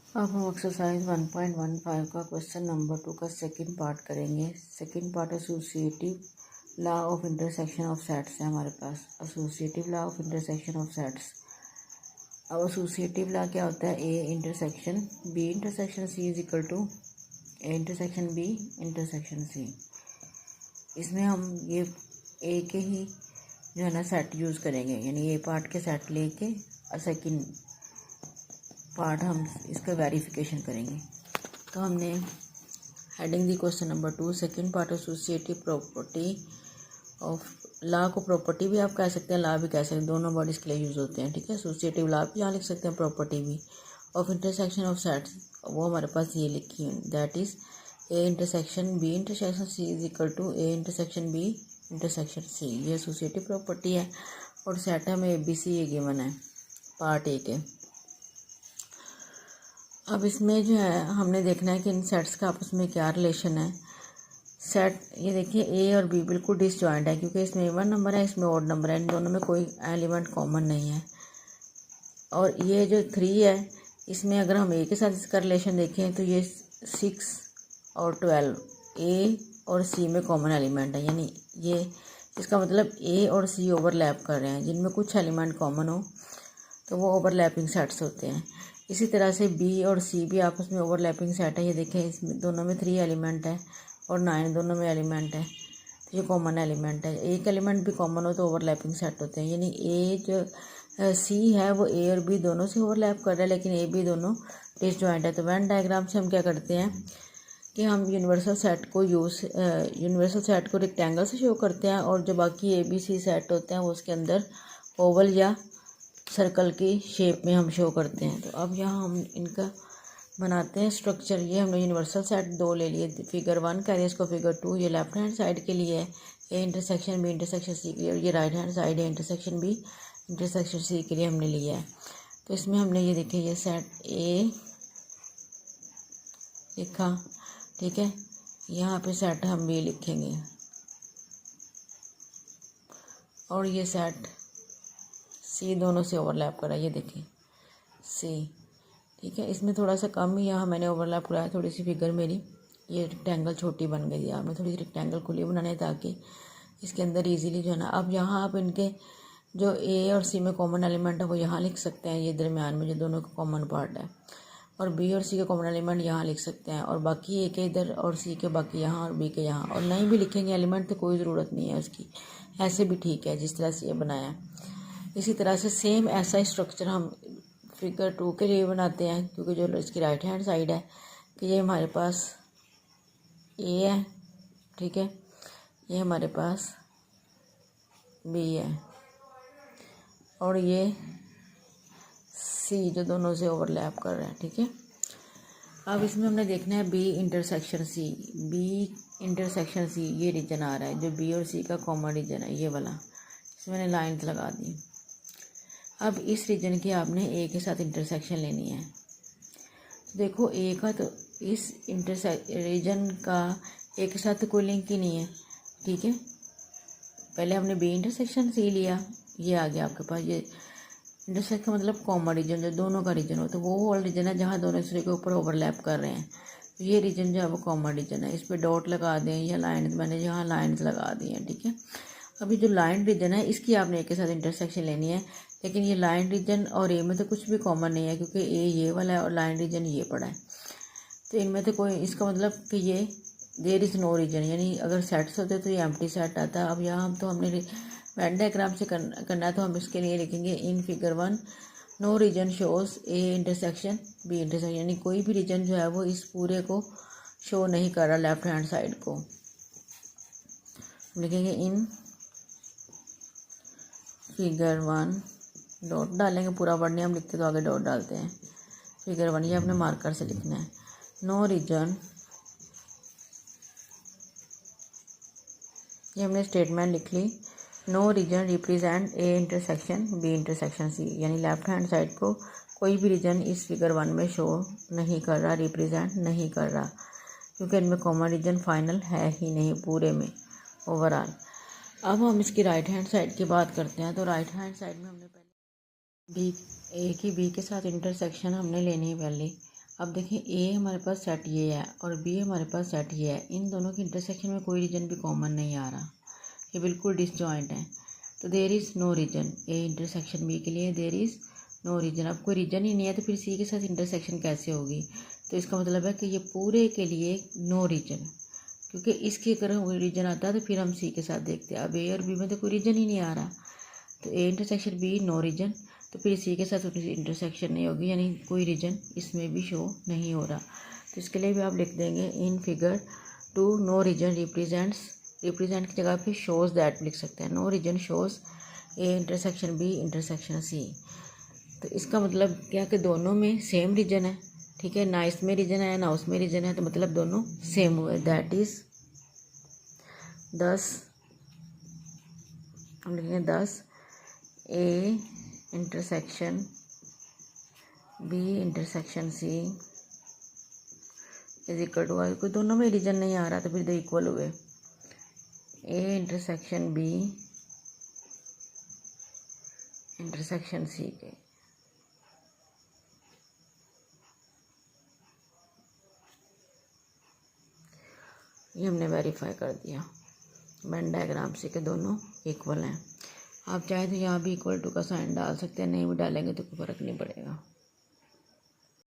अब हम एक्सरसाइज 1.15 का क्वेश्चन नंबर 2 का सेकंड पार्ट करेंगे। Second part associative law of intersection of sets है हमारे पास। Associative law of intersection of sets. अब एसोसिएटिव लॉ क्या होता है? A intersection B intersection C is equal to A intersection B intersection C. इसमें हम ये ए के ही जो है ना सेट यूज़ करेंगे, यानी ए पार्ट के सेट लेके और सेकंड पार्ट हम इसका वेरिफिकेशन करेंगे। तो हमने heading the question number 2 second part associative property of law को प्रॉपर्टी भी आप कह सकते हैं, लॉ भी कह सकते हैं, दोनों वर्ड इसके लिए यूज़ होते हैं। ठीक है, एसोसिएटिव लॉ भी यहाँ लिख सकते हैं, प्रॉपर्टी भी। ऑफ इंटरसेक्शन ऑफ सेट्स वो हमारे पास ये लिखी है, that is A intersection B intersection C is equal to A intersection B intersection C. ये एसोसिएटिव प्रॉपर्टी है और सेट हमें ABC ये गिवन है पार्ट ए के। अब इसमें जो है हमने देखना है कि इन सेट्स का आपस में क्या रिलेशन है। सेट ये देखिए ए और बी बिल्कुल डिसजॉइंट है, क्योंकि इसमें इवन नंबर है, इसमें ऑड नंबर है, इन दोनों में कोई एलिमेंट कॉमन नहीं है। और ये जो 3 है, इसमें अगर हम ए के साथ इसका रिलेशन देखें तो ये 6 और 12 ए और सी में कॉमन एलिमेंट है, यानी ये इसका मतलब ए और सी ओवरलैप कर रहे हैं। जिनमें कुछ एलिमेंट कॉमन हो तो वो ओवरलैपिंग सेट्स होते हैं। इसी तरह से बी और सी भी आपस में ओवरलैपिंग सेट है। ये देखें, इसमें दोनों में 3 एलिमेंट है और 9 दोनों में एलिमेंट है, तो ये कॉमन एलिमेंट है। एक एलिमेंट भी कॉमन हो तो ओवरलैपिंग सेट होते हैं, यानी ए जो सी है वो ए और बी दोनों से ओवरलैप कर रहा है, लेकिन ए बी दोनों डिसजॉइंट है। तो वेन डायग्राम से हम क्या करते हैं कि हम यूनिवर्सल सेट को रेक्टेंगल से शो करते हैं, और जो बाकी ABC सेट होते हैं वो उसके अंदर ओवल या सर्कल की शेप में हम शो करते हैं। तो अब यहाँ हम इनका बनाते हैं स्ट्रक्चर। ये हमने यूनिवर्सल सेट 2 ले लिए, फिगर 1 कह रहे हैं इसको, फिगर 2 ये लेफ्ट हैंड साइड के लिए है, A intersection B intersection C के लिए, और ये राइट हैंड साइड है इंटरसेक्शन बी इंटरसेक्शन सी के लिए हमने लिया है। तो इसमें हमने ये देखिए ये सेट ए लिखा, ठीक है, यहाँ पे सेट हम बी लिखेंगे, और ये सेट सी दोनों से ओवरलैप करा, ये देखिए सी, ठीक है। इसमें थोड़ा सा कम ही यहाँ मैंने ओवरलैप कराया, थोड़ी सी फिगर मेरी ये रेक्टेंगल छोटी बन गई है। आपने थोड़ी सी रेक्टेंगल खुली बनाने ताकि इसके अंदर इजीली जो है ना, अब यहाँ आप इनके जो ए और सी में कॉमन एलिमेंट है वो यहाँ लिख सकते हैं, ये दरमियान में जो दोनों का कॉमन पार्ट है, और बी और सी के कॉमन एलिमेंट यहाँ लिख सकते हैं, और बाकी ए के इधर और सी के बाकी यहाँ और बी के यहाँ, और नहीं भी लिखेंगे एलिमेंट तो कोई ज़रूरत नहीं है उसकी, ऐसे भी ठीक है जिस तरह से ये बनाया है। इसी तरह से सेम ऐसा ही स्ट्रक्चर हम फिगर 2 के लिए बनाते हैं, क्योंकि जो इसकी राइट हैंड साइड है कि ये हमारे पास ए है, ठीक है, ये हमारे पास बी है, और ये सी जो दोनों से ओवरलैप कर रहे हैं, ठीक है। अब इसमें हमने देखना है बी इंटरसेक्शन सी, ये रीजन आ रहा है जो बी और सी का कॉमन रीजन है, ये वाला, इसमें मैंने लाइन लगा दी। अब इस रीजन की आपने ए के साथ इंटरसेक्शन लेनी है। तो देखो ए का तो इस रीजन का ए के साथ तो कोई लिंक ही नहीं है, ठीक है। पहले हमने बी इंटरसेक्शन सी लिया, ये आ गया आपके पास, ये इंटरसेक्शन मतलब कॉमन रीजन जो दोनों का रीजन हो, तो वो वाला रीजन है जहाँ दोनों दूसरे के ऊपर ओवरलैप कर रहे हैं। तो ये रीजन जो है वो कॉमन रीजन है, इस पर डॉट लगा दें या लाइन, मैंने यहाँ लाइन्स लगा दी हैं, ठीक है। अभी जो लाइन रीजन है इसकी आपने ए के साथ इंटरसेक्शन लेनी है, लेकिन ये लाइन रीजन और ए में तो कुछ भी कॉमन नहीं है, क्योंकि ए ये वाला है और लाइन रीजन ये पड़ा है, तो इनमें तो कोई, इसका मतलब कि ये देयर इज़ नो रीजन, यानी अगर सेट्स होते तो ये एम्प्टी सेट आता। अब यहाँ हम तो हमने वेन डायग्राम से करना है, तो हम इसके लिए लिखेंगे in figure 1 no region shows A intersection B intersection, यानी कोई भी रीजन जो है वो इस पूरे को शो नहीं कर रहा, लेफ्ट हैंड साइड को। लिखेंगे इन फिगर 1 डॉट डालेंगे, पूरा वर्ड नहीं हम लिखते तो आगे डॉट डालते हैं। फिगर 1 ये अपने मार्कर से लिखना है, नो रीजन, ये हमने स्टेटमेंट लिख ली, no reason represent A intersection B intersection C, यानी लेफ्ट हैंड साइड को कोई भी रीजन इस फिगर 1 में शो नहीं कर रहा, रिप्रेजेंट नहीं कर रहा, क्योंकि इनमें कॉमन रीजन फाइनल है ही नहीं पूरे में ओवरऑल। अब हम इसकी राइट हैंड साइड की बात करते हैं। तो राइट हैंड साइड में हमने पहले बी ए की बी के साथ इंटरसेक्शन हमने लेनी है पहले। अब देखें ए हमारे पास सेट ये है और बी हमारे पास सेट ये है, इन दोनों की इंटरसेक्शन में कोई रीजन भी कॉमन नहीं आ रहा, ये बिल्कुल डिसजॉइंट है। तो there is no region, A intersection B के लिए देयर इज़ नो रीजन। अब कोई रीजन ही नहीं है तो फिर सी के साथ इंटरसेक्शन कैसे होगी? तो इसका मतलब है कि ये पूरे के लिए नो रीजन, क्योंकि इसके अगर रीजन आता है तो फिर हम सी के साथ देखते हैं। अब ए और बी में तो कोई रीजन ही नहीं आ रहा, तो A intersection B no region, तो फिर सी के साथ इंटरसेक्शन नहीं होगी, यानी कोई रीजन इसमें भी शो नहीं हो रहा। तो इसके लिए भी आप लिख देंगे in figure 2 no reason represent की जगह पे शोज दैट लिख सकते हैं। No region shows A intersection B intersection C. तो इसका मतलब क्या कि दोनों में सेम रीजन है, ठीक है, ना इसमें रीजन है ना उसमें रीजन है, तो मतलब दोनों सेम हुए। दैट इज 10 हम लिखेंगे 10 A intersection B intersection C is equal to, कोई दोनों में रीजन नहीं आ रहा तो फिर दो इक्वल हुए। A intersection B intersection C के। ये हमने वेरीफाई कर दिया वेन डायग्राम से कि दोनों इक्वल हैं। आप चाहे तो यहाँ भी इक्वल टू का साइन डाल सकते हैं, नहीं भी डालेंगे तो कोई फ़र्क नहीं पड़ेगा।